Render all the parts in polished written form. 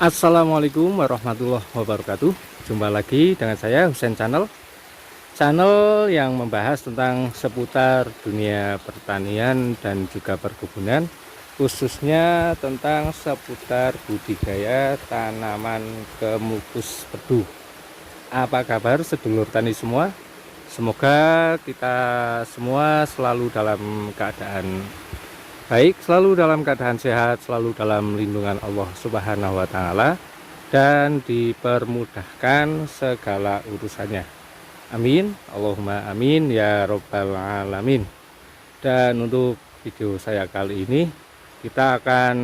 Assalamualaikum warahmatullahi wabarakatuh. Jumpa lagi dengan saya Husen Channel yang membahas tentang seputar dunia pertanian dan juga perkebunan, khususnya tentang seputar budidaya tanaman kemukus perdu. Apa kabar sedulur tani semua? Semoga kita semua selalu dalam keadaan baik, selalu dalam keadaan sehat, selalu dalam lindungan Allah Subhanahu wa Ta'ala, dan dipermudahkan segala urusannya. Amin, Allahumma amin ya Rabbal alamin. Dan untuk video saya kali ini, kita akan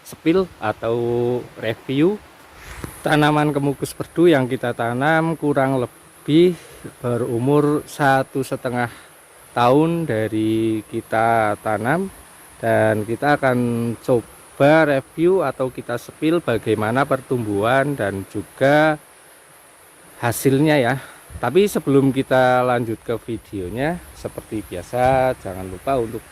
spill atau review tanaman kemukus perdu yang kita tanam kurang lebih berumur 1,5 tahun dari kita tanam. Dan kita akan coba review atau kita spill bagaimana pertumbuhan dan juga hasilnya ya. Tapi sebelum kita lanjut ke videonya, seperti biasa jangan lupa untuk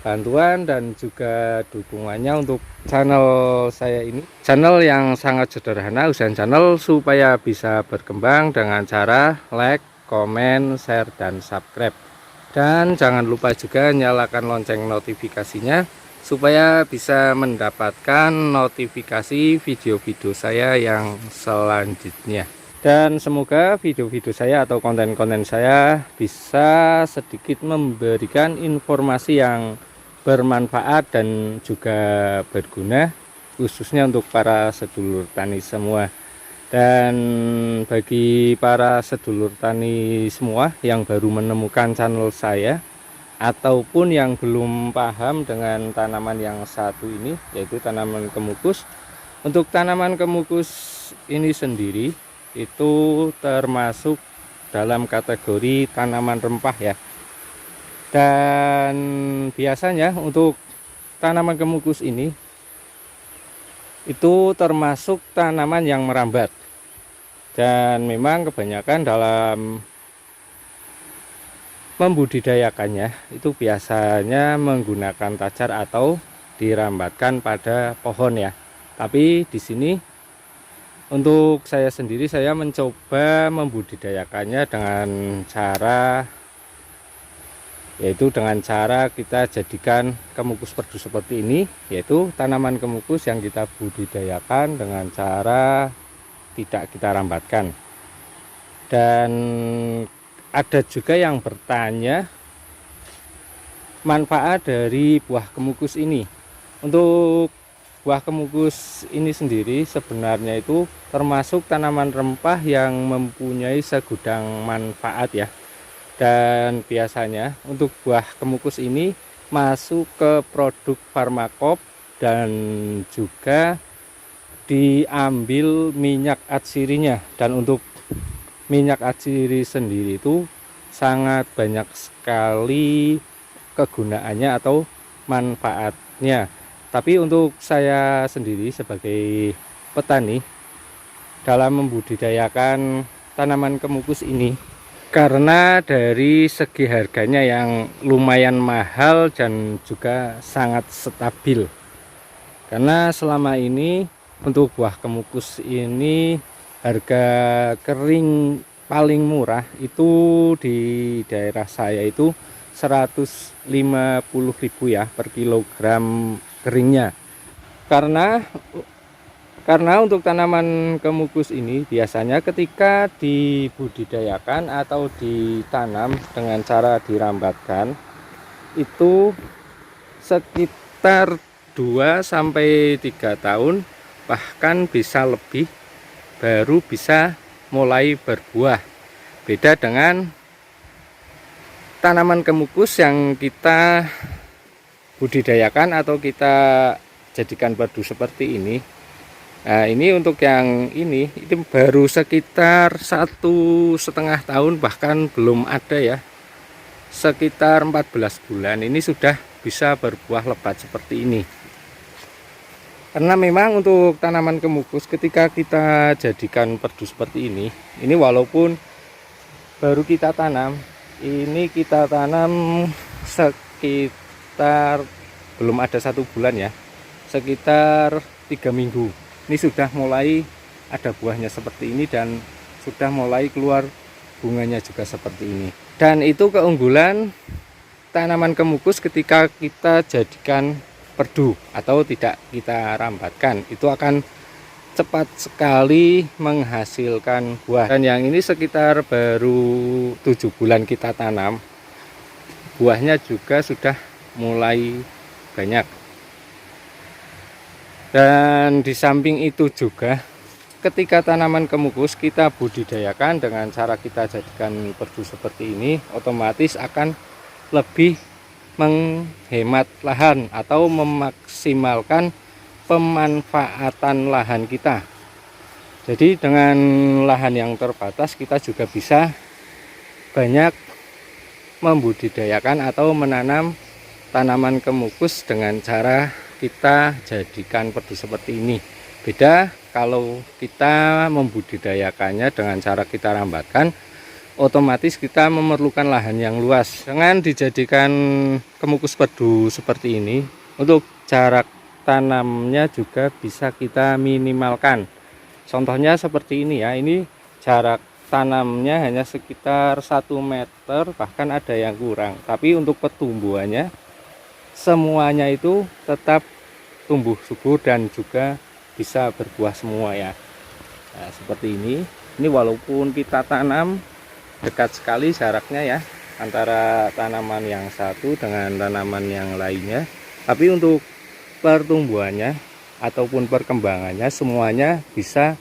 bantuan dan juga dukungannya untuk channel saya ini, channel yang sangat sederhana, Husen Channel, supaya bisa berkembang dengan cara like, komen, share, dan subscribe. Dan jangan lupa juga nyalakan lonceng notifikasinya supaya bisa mendapatkan notifikasi video-video saya yang selanjutnya. Dan semoga video-video saya atau konten-konten saya bisa sedikit memberikan informasi yang bermanfaat dan juga berguna, khususnya untuk para sedulur tani semua. Dan bagi para sedulur tani semua yang baru menemukan channel saya ataupun yang belum paham dengan tanaman yang satu ini, yaitu tanaman kemukus. Untuk tanaman kemukus ini sendiri itu termasuk dalam kategori tanaman rempah ya. Dan biasanya untuk tanaman kemukus ini itu termasuk tanaman yang merambat. Dan memang kebanyakan dalam membudidayakannya itu biasanya menggunakan tajar atau dirambatkan pada pohon ya. Tapi di sini untuk saya sendiri, saya mencoba membudidayakannya dengan cara, yaitu dengan cara kita jadikan kemukus perdu seperti ini, yaitu tanaman kemukus yang kita budidayakan dengan cara tidak kita rambatkan. Dan ada juga yang bertanya manfaat dari buah kemukus ini. Untuk buah kemukus ini sendiri sebenarnya itu termasuk tanaman rempah yang mempunyai segudang manfaat ya. Dan biasanya untuk buah kemukus ini masuk ke produk farmakop dan juga diambil minyak atsirinya. Dan untuk minyak atsiri sendiri itu sangat banyak sekali kegunaannya atau manfaatnya. Tapi untuk saya sendiri sebagai petani dalam membudidayakan tanaman kemukus ini, karena dari segi harganya yang lumayan mahal dan juga sangat stabil, karena selama ini untuk buah kemukus ini harga kering paling murah itu di daerah saya itu 150.000 ya per kilogram keringnya. Karena untuk tanaman kemukus ini biasanya ketika dibudidayakan atau ditanam dengan cara dirambatkan itu sekitar 2 sampai 3 tahun, bahkan bisa lebih, baru bisa mulai berbuah. Beda dengan tanaman kemukus yang kita budidayakan atau kita jadikan perdu seperti ini. Nah, ini untuk yang ini itu baru sekitar 1,5 tahun, bahkan belum ada ya, sekitar 14 bulan ini sudah bisa berbuah lebat seperti ini. Karena memang untuk tanaman kemukus ketika kita jadikan perdu seperti ini walaupun baru kita tanam, ini kita tanam sekitar belum ada 1 bulan ya, sekitar 3 minggu. ini sudah mulai ada buahnya seperti ini dan sudah mulai keluar bunganya juga seperti ini. Dan itu keunggulan tanaman kemukus ketika kita jadikan perdu atau tidak kita rambatkan, itu akan cepat sekali menghasilkan buah. Dan yang ini sekitar baru 7 bulan kita tanam, buahnya juga sudah mulai banyak. Dan di samping itu juga ketika tanaman kemukus kita budidayakan dengan cara kita jadikan perdu seperti ini, otomatis akan lebih menghemat lahan atau memaksimalkan pemanfaatan lahan kita. Jadi dengan lahan yang terbatas kita juga bisa banyak membudidayakan atau menanam tanaman kemukus dengan cara kita jadikan perdu seperti ini. Beda kalau kita membudidayakannya dengan cara kita rambatkan, otomatis kita memerlukan lahan yang luas. Dengan dijadikan kemukus perdu seperti ini, untuk jarak tanamnya juga bisa kita minimalkan. Contohnya seperti ini ya, ini jarak tanamnya hanya sekitar 1 meter, bahkan ada yang kurang. Tapi untuk pertumbuhannya semuanya itu tetap tumbuh subur dan juga bisa berbuah semua ya. Nah, seperti ini walaupun kita tanam dekat sekali jaraknya ya antara tanaman yang satu dengan tanaman yang lainnya, tapi untuk pertumbuhannya ataupun perkembangannya semuanya bisa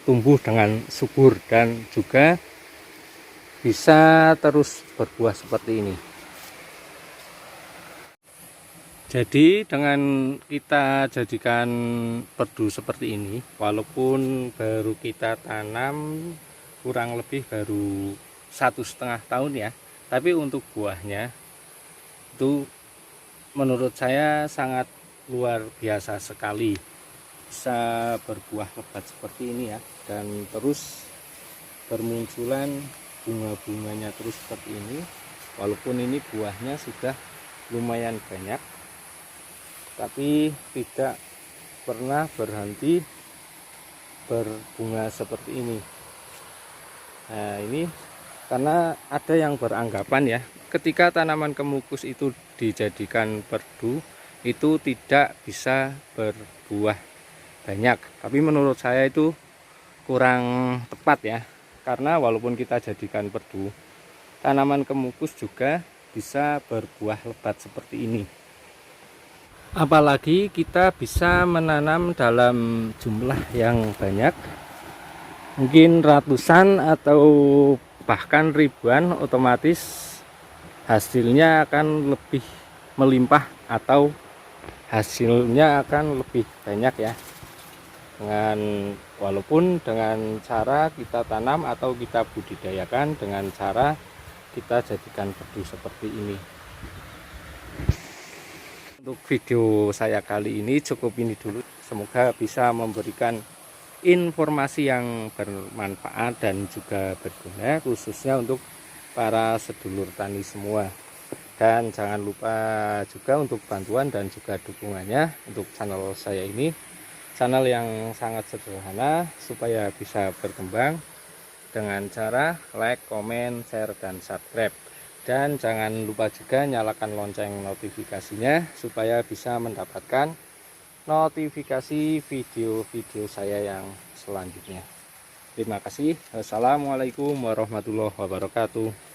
tumbuh dengan subur dan juga bisa terus berbuah seperti ini. Jadi dengan kita jadikan perdu seperti ini, walaupun baru kita tanam kurang lebih baru 1,5 tahun ya, tapi untuk buahnya itu menurut saya sangat luar biasa sekali, bisa berbuah lebat seperti ini ya, dan terus bermunculan bunga-bunganya terus seperti ini. Walaupun ini buahnya sudah lumayan banyak, tapi tidak pernah berhenti berbunga seperti ini. Nah, ini karena ada yang beranggapan ya, ketika tanaman kemukus itu dijadikan perdu itu tidak bisa berbuah banyak. Tapi menurut saya itu kurang tepat ya, karena walaupun kita jadikan perdu, tanaman kemukus juga bisa berbuah lebat seperti ini. Apalagi kita bisa menanam dalam jumlah yang banyak, mungkin ratusan atau bahkan ribuan, otomatis hasilnya akan lebih melimpah atau hasilnya akan lebih banyak ya. Walaupun dengan cara kita tanam atau kita budidayakan dengan cara kita jadikan perdu seperti ini. Untuk video saya kali ini cukup ini dulu. Semoga bisa memberikan informasi yang bermanfaat dan juga berguna, khususnya untuk para sedulur tani semua. Dan jangan lupa juga untuk bantuan dan juga dukungannya untuk channel saya ini, channel yang sangat sederhana supaya bisa berkembang dengan cara like, comment, share, dan subscribe. Dan jangan lupa juga nyalakan lonceng notifikasinya supaya bisa mendapatkan notifikasi video-video saya yang selanjutnya. Terima kasih. Wassalamualaikum warahmatullahi wabarakatuh.